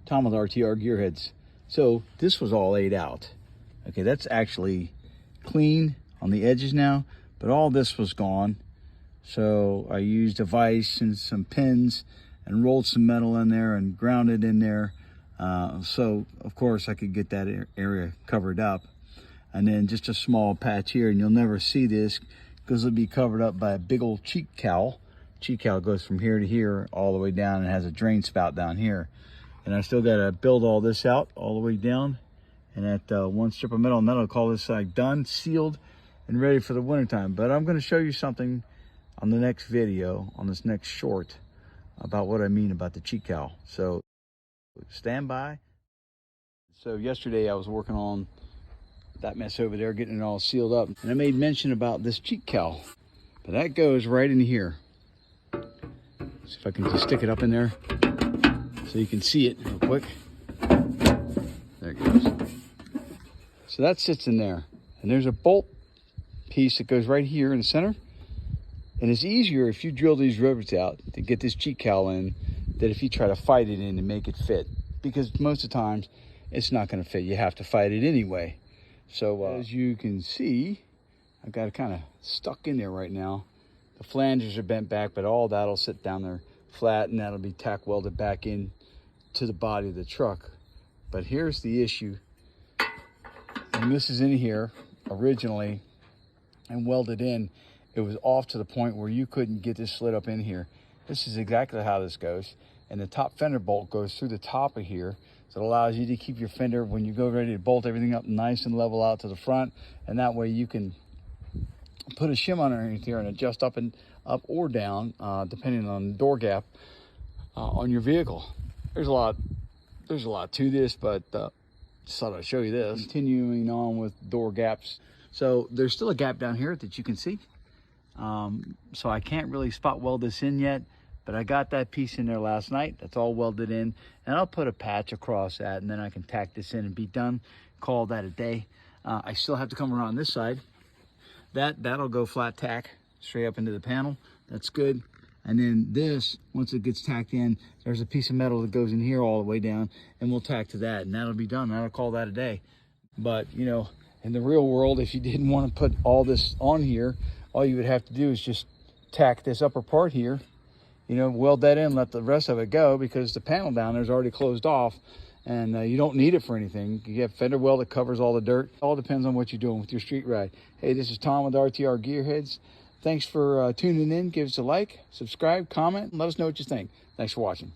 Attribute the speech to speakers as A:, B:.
A: Tom with RTR Gearheads. So this was all laid out. Okay, that's actually clean on the edges now, but all this was gone. So I used a vise and some pins and rolled some metal in there and ground it in there. So of course I could get that area covered up. And then just a small patch here, and you'll never see this because it'll be covered up by a big old cheek cowl. Cheek cowl goes from here to here all the way down and has a drain spout down here. And I still got to build all this out all the way down. And that one strip of metal, and that'll call this side done, sealed, and ready for the wintertime. But I'm going to show you something on the next video, on this next short, about what I mean about the cheek cowl. So stand by. So yesterday I was working on that mess over there, getting it all sealed up. And I made mention about this cheek cowl. But that goes right in here. See if I can just stick it up in there so you can see it real quick. There it goes. So that sits in there. And there's a bolt piece that goes right here in the center. And it's easier if you drill these rivets out to get this cheek cowl in than if you try to fight it in and make it fit. Because most of the times it's not going to fit. You have to fight it anyway. So as you can see, I've got it kind of stuck in there right now. The flanges are bent back, but all that'll sit down there flat, and that'll be tack welded back in to the body of the truck. But here's the issue. And this is in here originally and welded in. It was off to the point where you couldn't get this slid up in here. This is exactly how this goes. And the top fender bolt goes through the top of here. So it allows you to keep your fender, when you go ready to bolt everything up, nice and level out to the front. And that way you can put a shim underneath here and adjust up or down, depending on the door gap on your vehicle. There's a lot to this, but just thought I'd show you this. Continuing on with door gaps. So there's still a gap down here that you can see. So I can't really spot weld this in yet, but I got that piece in there last night. That's all welded in, and I'll put a patch across that, and then I can tack this in and be done. Call that a day. I still have to come around this side. That'll go flat tack straight up into the panel. That's good. And then this, once it gets tacked in, there's a piece of metal that goes in here all the way down, and we'll tack to that, and that'll be done. That'll call that a day. But you know, in the real world, if you didn't want to put all this on here, all you would have to do is just tack this upper part here, you know, weld that in, let the rest of it go, because the panel down there is already closed off, and you don't need it for anything. You have fender weld that covers all the dirt. It all depends on what you're doing with your street ride. Hey, this is Tom with RTR Gearheads. Thanks for tuning in. Give us a like, subscribe, comment, and let us know what you think. Thanks for watching.